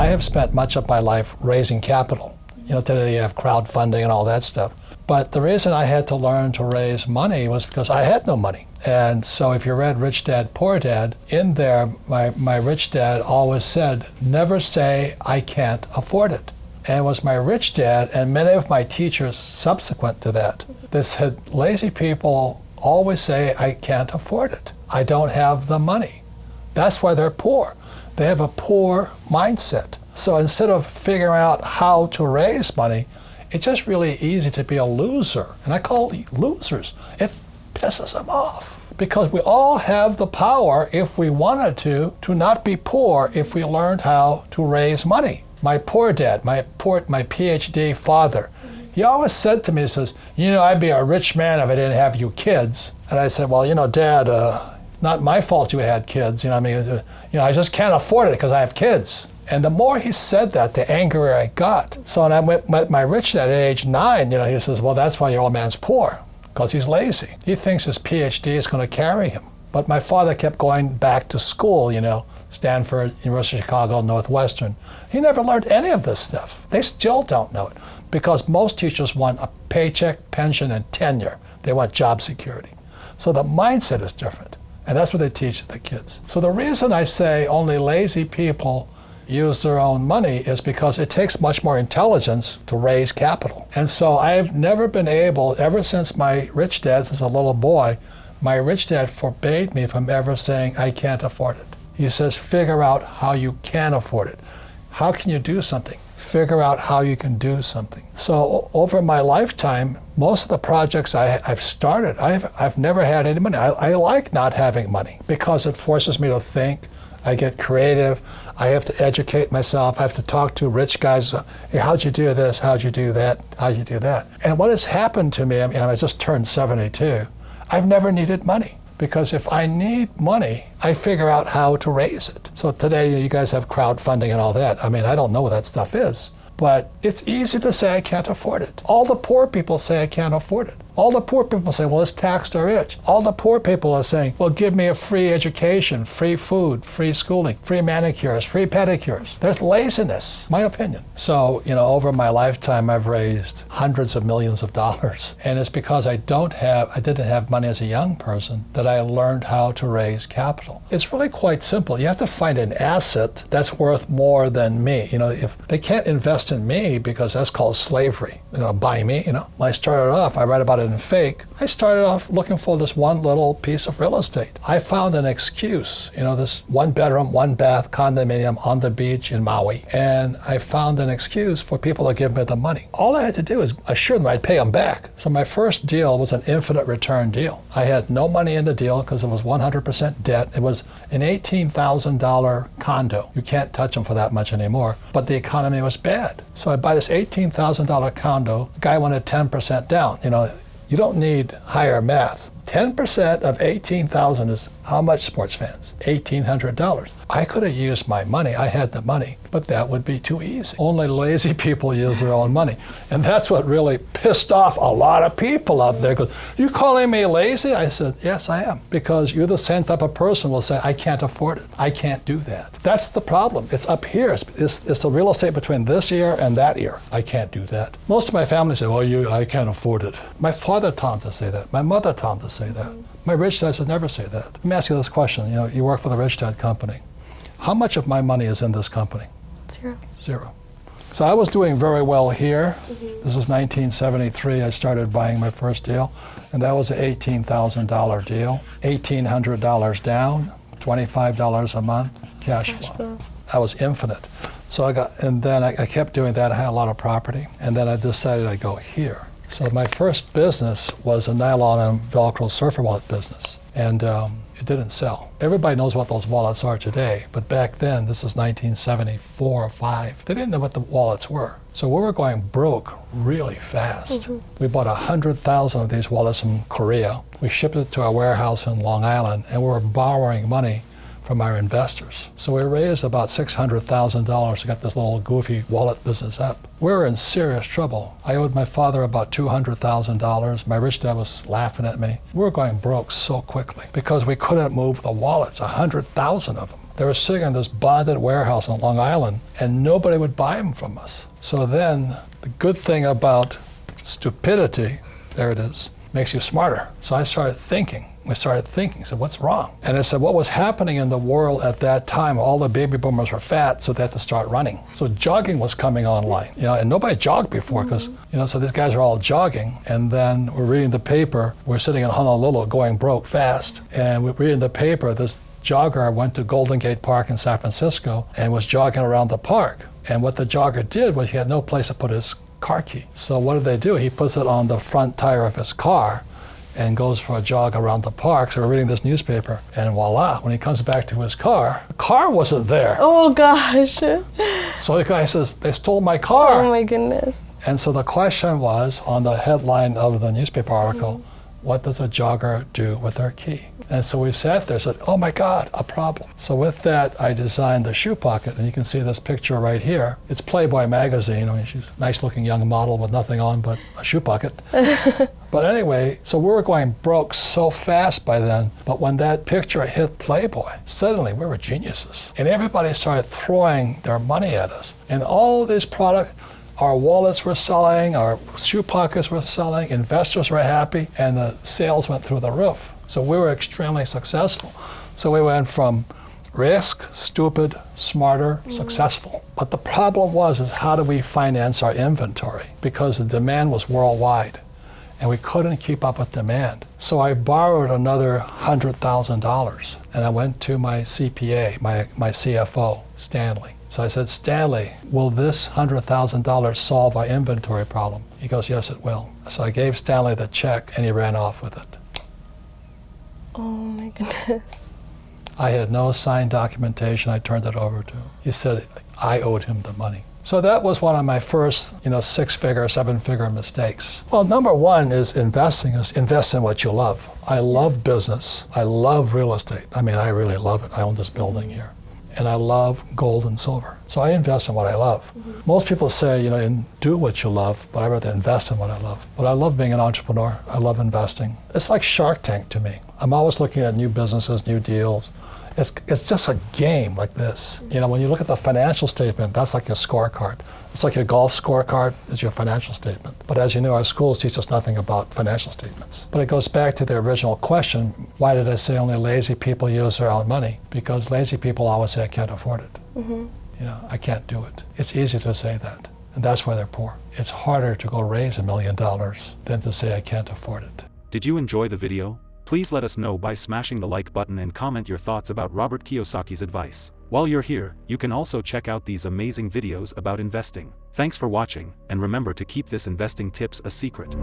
I have spent much of my life raising capital. Today you have crowdfunding and all that stuff. But the reason I had to learn to raise money was because I had no money. And so if you read Rich Dad, Poor Dad, in there, my rich dad always said, never say, I can't afford it. And it was my rich dad and many of my teachers subsequent to that. They said, lazy people always say, I can't afford it. I don't have the money. That's why they're poor. They have a poor mindset. So instead of figuring out how to raise money, it's just really easy to be a loser. And I call it losers. It pisses them off. Because we all have the power, if we wanted to not be poor if we learned how to raise money. My poor dad, my PhD father, he always said to me, he says, I'd be a rich man if I didn't have you kids. And I said, well, Dad, not my fault you had kids. I just can't afford it because I have kids. And the more he said that, the angrier I got. So when I met my rich dad at age 9, he says, well, that's why your old man's poor, because he's lazy. He thinks his PhD is going to carry him. But my father kept going back to school, Stanford, University of Chicago, Northwestern. He never learned any of this stuff. They still don't know it, because most teachers want a paycheck, pension, and tenure. They want job security. So the mindset is different. And that's what they teach the kids. So the reason I say only lazy people use their own money is because it takes much more intelligence to raise capital. And so I've never been able, ever since my rich dad, since a little boy, my rich dad forbade me from ever saying, I can't afford it. He says, figure out how you can afford it. How can you do something? Figure out how you can do something. So over my lifetime, most of the projects I've started, I've never had any money. I like not having money because it forces me to think. I get creative. I have to educate myself. I have to talk to rich guys. Hey, how'd you do this? How'd you do that? How'd you do that? And what has happened to me, and I just turned 72, I've never needed money. Because if I need money, I figure out how to raise it. So today you guys have crowdfunding and all that. I don't know what that stuff is. But it's easy to say I can't afford it. All the poor people say I can't afford it. All the poor people say, well, it's taxed the rich. All the poor people are saying, well, give me a free education, free food, free schooling, free manicures, free pedicures. There's laziness, my opinion. So, over my lifetime, I've raised hundreds of millions of dollars. And it's because I didn't have money as a young person that I learned how to raise capital. It's really quite simple. You have to find an asset that's worth more than me. If they can't invest in me because that's called slavery, buy me, When I started off, I read about it in Fake. I started off looking for this one little piece of real estate. I found an excuse, this 1-bedroom, 1-bath condominium on the beach in Maui. And I found an excuse for people to give me the money. All I had to do is assure them I'd pay them back. So my first deal was an infinite return deal. I had no money in the deal because it was 100% debt. It was an $18,000 condo. You can't touch them for that much anymore. But the economy was bad. So I buy this $18,000 condo. The guy wanted 10% down. You don't need higher math. 10% of $18,000 is how much, sports fans? $1,800. I could have used my money. I had the money, but that would be too easy. Only lazy people use their own money. And that's what really pissed off a lot of people out there. Goes, you calling me lazy? I said, yes, I am. Because you're the same type of person who will say, I can't afford it. I can't do that. That's the problem. It's up here. It's the real estate between this ear and that ear. I can't do that. Most of my family say, well, I can't afford it. My father taught him to say that. My mother taught him to say that. My rich dad would never say that. Let me ask you this question. You work for the Rich Dad company. How much of my money is in this company? Zero. So I was doing very well here. This was 1973. I started buying my first deal, and that was an $18,000 deal. $1,800 down, $25 a month, cash flow. That was infinite. So I kept doing that. I had a lot of property, and then I decided I'd go here. So my first business was a nylon and Velcro surfer wallet business, and it didn't sell. Everybody knows what those wallets are today, but back then, this is 1974 or 5, they didn't know what the wallets were. So we were going broke really fast. We bought 100,000 of these wallets from Korea. We shipped it to our warehouse in Long Island, and we were borrowing money from our investors. So we raised about $600,000 to get this little goofy wallet business up. We were in serious trouble. I owed my father about $200,000. My rich dad was laughing at me. We were going broke so quickly because we couldn't move the wallets, 100,000 of them. They were sitting in this bonded warehouse on Long Island, and nobody would buy them from us. So then, the good thing about stupidity, there it is, makes you smarter. So I started thinking. We started thinking, so what's wrong? And I said, what was happening in the world at that time, all the baby boomers were fat, so they had to start running. So jogging was coming online, and nobody jogged before, because, so these guys are all jogging, and then we're reading the paper, we're sitting in Honolulu going broke fast, and we're reading the paper, this jogger went to Golden Gate Park in San Francisco and was jogging around the park. And what the jogger did was he had no place to put his car key. So what did they do? He puts it on the front tire of his car and goes for a jog around the park. So we're reading this newspaper, and voila, when he comes back to his car, the car wasn't there. Oh gosh. So the guy says, they stole my car. Oh my goodness. And so the question was, on the headline of the newspaper article, what does a jogger do with their key? And so we sat there and said, oh my God, a problem. So with that, I designed the shoe pocket, and you can see this picture right here. It's Playboy magazine. I mean, she's a nice looking young model with nothing on but a shoe pocket. But anyway, so we were going broke so fast by then, but when that picture hit Playboy, suddenly we were geniuses. And everybody started throwing their money at us. And all these products, our wallets were selling, our shoe pockets were selling, investors were happy, and the sales went through the roof. So we were extremely successful. So we went from risk, stupid, smarter, successful. But the problem is how do we finance our inventory? Because the demand was worldwide, and we couldn't keep up with demand. So I borrowed another $100,000, and I went to my CPA, my CFO, Stanley. So I said, Stanley, will this $100,000 solve our inventory problem? He goes, yes, it will. So I gave Stanley the check, and he ran off with it. Oh my goodness. I had no signed documentation I turned it over to. He said I owed him the money. So that was one of my first, six-figure, seven-figure mistakes. Well, number one is invest in what you love. I love business. I love real estate. I mean, I really love it. I own this building here. And I love gold and silver. So I invest in what I love. Most people say, do what you love, but I rather invest in what I love. But I love being an entrepreneur. I love investing. It's like Shark Tank to me. I'm always looking at new businesses, new deals. It's just a game like this. When you look at the financial statement, that's like your scorecard. It's like your golf scorecard is your financial statement. But as you know, our schools teach us nothing about financial statements. But it goes back to the original question, why did I say only lazy people use their own money? Because lazy people always say, I can't afford it. I can't do it. It's easy to say that, and that's why they're poor. It's harder to go raise $1 million than to say, I can't afford it. Did you enjoy the video? Please let us know by smashing the like button and comment your thoughts about Robert Kiyosaki's advice. While you're here, you can also check out these amazing videos about investing. Thanks for watching, and remember to keep this investing tips a secret.